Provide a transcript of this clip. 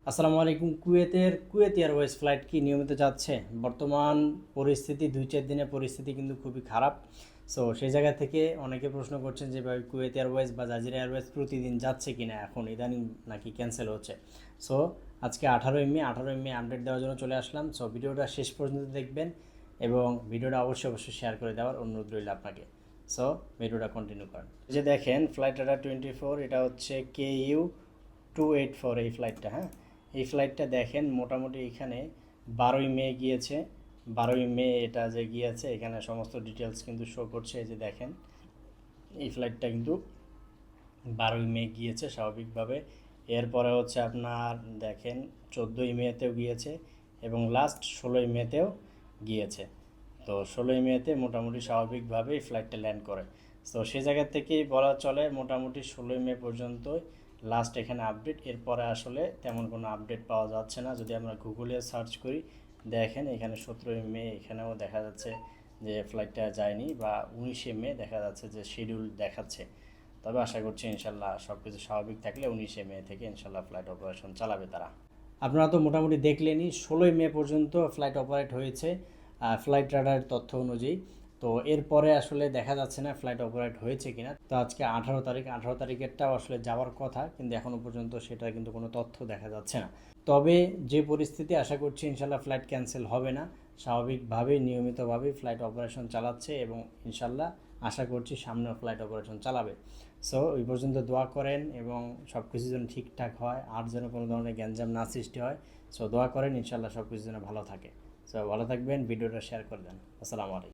আসসালামু আলাইকুম। Kuwait Airways flight কি নিয়মিত যাচ্ছে? বর্তমান পরিস্থিতি ২-৪ দিনের পরিস্থিতি কিন্তু খুবই খারাপ। সো সেই জায়গা থেকে অনেকে প্রশ্ন করছেন যে ভাই কুয়েত এয়ারওয়েজ বা জাজিরা এয়ারওয়েজ প্রতিদিন যাচ্ছে কিনা, এখন ইদানিং নাকি ক্যান্সেল হচ্ছে। সো আজকে 18ই মে আপডেট দেওয়ার জন্য চলে আসলাম। সো ভিডিওটা শেষ পর্যন্ত দেখবেন এবং ভিডিওটা অবশ্যই শেয়ার করে দেওয়ার অনুরোধ রইল আপনাকে। সো ভিডিওটা কন্টিনিউ করেন। এই যে দেখেন ফ্লাইট রাডার 24, এটা হচ্ছে KU284 এই ফ্লাইটটা। হ্যাঁ, এই ফ্লাইটটা দেখেন মোটামুটি এখানে 12ই মে গিয়েছে। 12ই মে এটা যে গিয়েছে এখানে সমস্ত ডিটেলস কিন্তু শো করছে। এই যে দেখেন এই ফ্লাইটটা কিন্তু 12ই মে গিয়েছে স্বাভাবিকভাবে। এরপরে হচ্ছে আপনার দেখেন 14ই মেতেও গিয়েছে এবং লাস্ট 16ই মেতেও গিয়েছে। তো 16ই মেতে মোটামুটি স্বাভাবিকভাবেই ফ্লাইটটা ল্যান্ড করে। তো সে জায়গা থেকেই বলা চলে মোটামুটি 16ই মে পর্যন্তই লাস্ট এখানে আপডেট। এরপরে আসলে তেমন কোনো আপডেট পাওয়া যাচ্ছে না। যদি আমরা গুগলে সার্চ করি দেখেন এখানে 17ই মে এখানেও দেখা যাচ্ছে যে ফ্লাইটটা যায়নি, বা 19শে মে দেখা যাচ্ছে যে শিডিউল দেখাচ্ছে। তবে আশা করছি ইনশাল্লাহ সব কিছু স্বাভাবিক থাকলে 19শে মে থেকে ইনশাল্লাহ ফ্লাইট অপারেশন চালাবে তারা। আপনারা তো মোটামুটি দেখলেনই 16ই মে পর্যন্ত ফ্লাইট অপারেট হয়েছে ফ্লাইট রাডার তথ্য অনুযায়ী। তো এরপরে আসলে দেখা যাচ্ছে না ফ্লাইট অপারেট হয়েছে কিনা। তো আজকে 18 তারিখ, 18 তারিখেরটাও আসলে যাওয়ার কথা, কিন্তু এখনও পর্যন্ত সেটা কিন্তু কোনো তথ্য দেখা যাচ্ছে না। তবে যে পরিস্থিতি, আশা করছি ইনশাল্লাহ ফ্লাইট ক্যান্সেল হবে না। স্বাভাবিকভাবেই নিয়মিতভাবেই ফ্লাইট অপারেশন চালাচ্ছে এবং ইনশাল্লাহ আশা করছি সামনেও ফ্লাইট অপারেশন চালাবে। সো ওই পর্যন্ত দোয়া করেন এবং সব কিছু যেন ঠিকঠাক হয়, আর যেন কোনো ধরনের গ্যাঞ্জাম না সৃষ্টি হয়। সো দোয়া করেন ইনশাল্লাহ সব কিছু যেন ভালো থাকে। সো ভালো থাকবেন, ভিডিওটা শেয়ার করে দেন। আসসালামু আলাইকুম।